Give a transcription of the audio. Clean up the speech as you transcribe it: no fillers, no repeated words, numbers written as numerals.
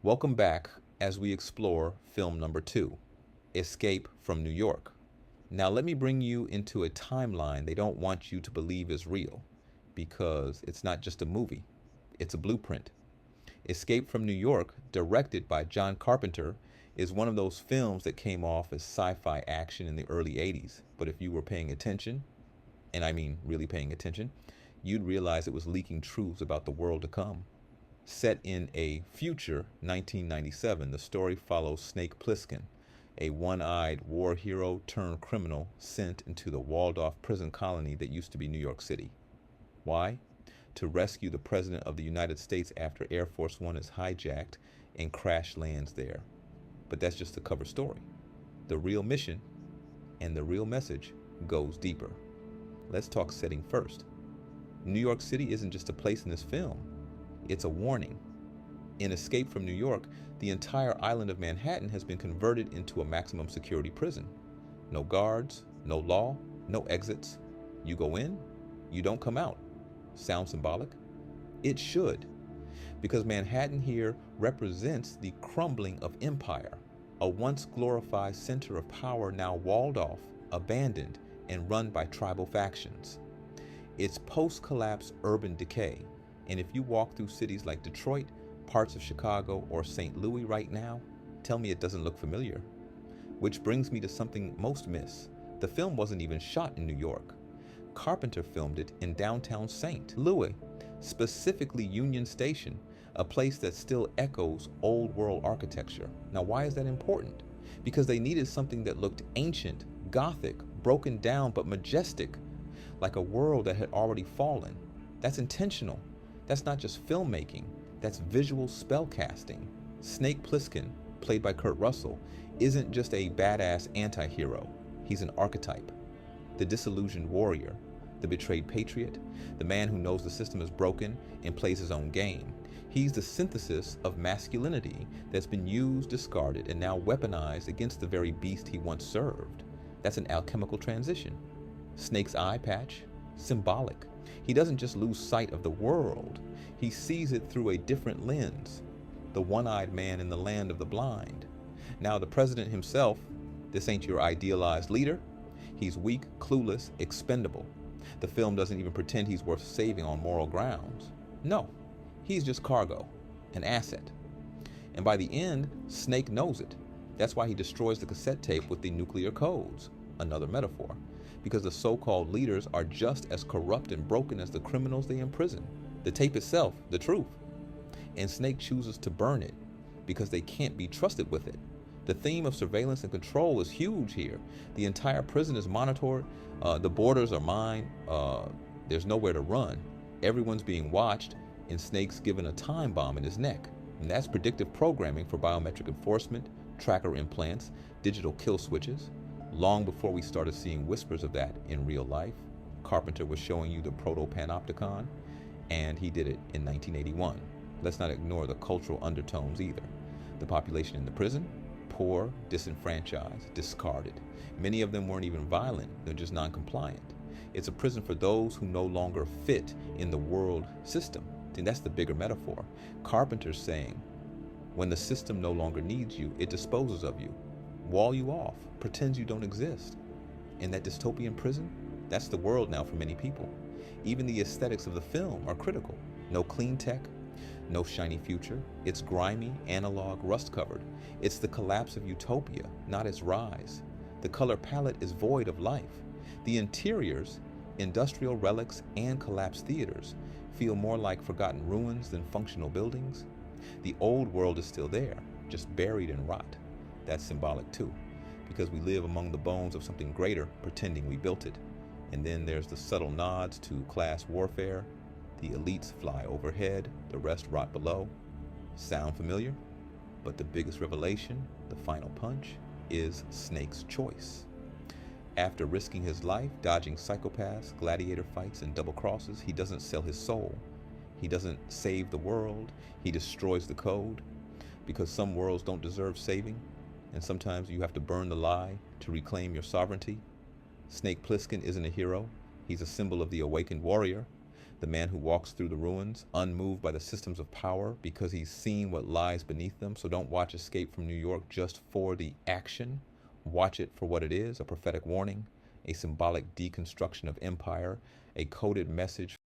Welcome back as we explore film number two, Escape from New York. Now, let me bring you into a timeline they don't want you to believe is real because it's not just a movie, it's a blueprint. Escape from New York, directed by John Carpenter, is one of those films that came off as sci fi action in the early 80s. But if you were paying attention, and I mean really paying attention, you'd realize it was leaking truths about the world to come. Set in a future 1997, the story follows Snake Plissken, a one-eyed war hero turned criminal sent into the walled-off prison colony that used to be New York City. Why? To rescue the President of the United States after Air Force One is hijacked and crash lands there. But that's just the cover story. The real mission and the real message goes deeper. Let's talk setting first. New York City isn't just a place in this film, it's a warning. In Escape from New York, the entire island of Manhattan has been converted into a maximum security prison. No guards, no law, no exits. You go in, you don't come out. Sound symbolic? It should, because Manhattan here represents the crumbling of empire, a once glorified center of power now walled off, abandoned, and run by tribal factions. It's post-collapse urban decay, and if you walk through cities like Detroit, parts of Chicago, or St. Louis right now, tell me it doesn't look familiar. Which brings me to something most miss. The film wasn't even shot in New York. Carpenter filmed it in downtown St. Louis, specifically Union Station, a place that still echoes old world architecture. Now, why is that important? Because they needed something that looked ancient, gothic, broken down, but majestic, like a world that had already fallen. That's intentional. That's not just filmmaking, that's visual spellcasting. Snake Plissken, played by Kurt Russell, isn't just a badass anti-hero. He's an archetype. The disillusioned warrior, the betrayed patriot, the man who knows the system is broken and plays his own game. He's the synthesis of masculinity that's been used, discarded, and now weaponized against the very beast he once served. That's an alchemical transition. Snake's eye patch, symbolic. He doesn't just lose sight of the world, he sees it through a different lens. The one-eyed man in the land of the blind. Now the president himself, this ain't your idealized leader. He's weak, clueless, expendable. The film doesn't even pretend he's worth saving on moral grounds. No, he's just cargo, an asset. And by the end, Snake knows it. That's why he destroys the cassette tape with the nuclear codes, another metaphor. Because the so-called leaders are just as corrupt and broken as the criminals they imprison. The tape itself, the truth. And Snake chooses to burn it because they can't be trusted with it. The theme of surveillance and control is huge here. The entire prison is monitored. The borders are mined. There's nowhere to run. Everyone's being watched, and Snake's given a time bomb in his neck. And that's predictive programming for biometric enforcement, tracker implants, digital kill switches. Long before we started seeing whispers of that in real life, Carpenter was showing you the proto-panopticon, and he did it in 1981. Let's not ignore the cultural undertones either. The population in the prison, poor, disenfranchised, discarded. Many of them weren't even violent, they're just non-compliant. It's a prison for those who no longer fit in the world system. And that's the bigger metaphor. Carpenter's saying, when the system no longer needs you, it disposes of you, wall you off, pretends you don't exist. In that dystopian prison, that's the world now for many people. Even the aesthetics of the film are critical. No clean tech, no shiny future. It's grimy, analog, rust-covered. It's the collapse of utopia, not its rise. The color palette is void of life. The interiors, industrial relics and collapsed theaters, feel more like forgotten ruins than functional buildings. The old world is still there, just buried in rot. That's symbolic too, because we live among the bones of something greater, pretending we built it. And then there's the subtle nods to class warfare. The elites fly overhead, the rest rot below. Sound familiar? But the biggest revelation, the final punch, is Snake's choice. After risking his life, dodging psychopaths, gladiator fights, and double crosses, he doesn't sell his soul. He doesn't save the world. He destroys the code. Because some worlds don't deserve saving, and sometimes you have to burn the lie to reclaim your sovereignty. Snake Plissken isn't a hero. He's a symbol of the awakened warrior, the man who walks through the ruins, unmoved by the systems of power because he's seen what lies beneath them. So don't watch Escape from New York just for the action. Watch it for what it is, a prophetic warning, a symbolic deconstruction of empire, a coded message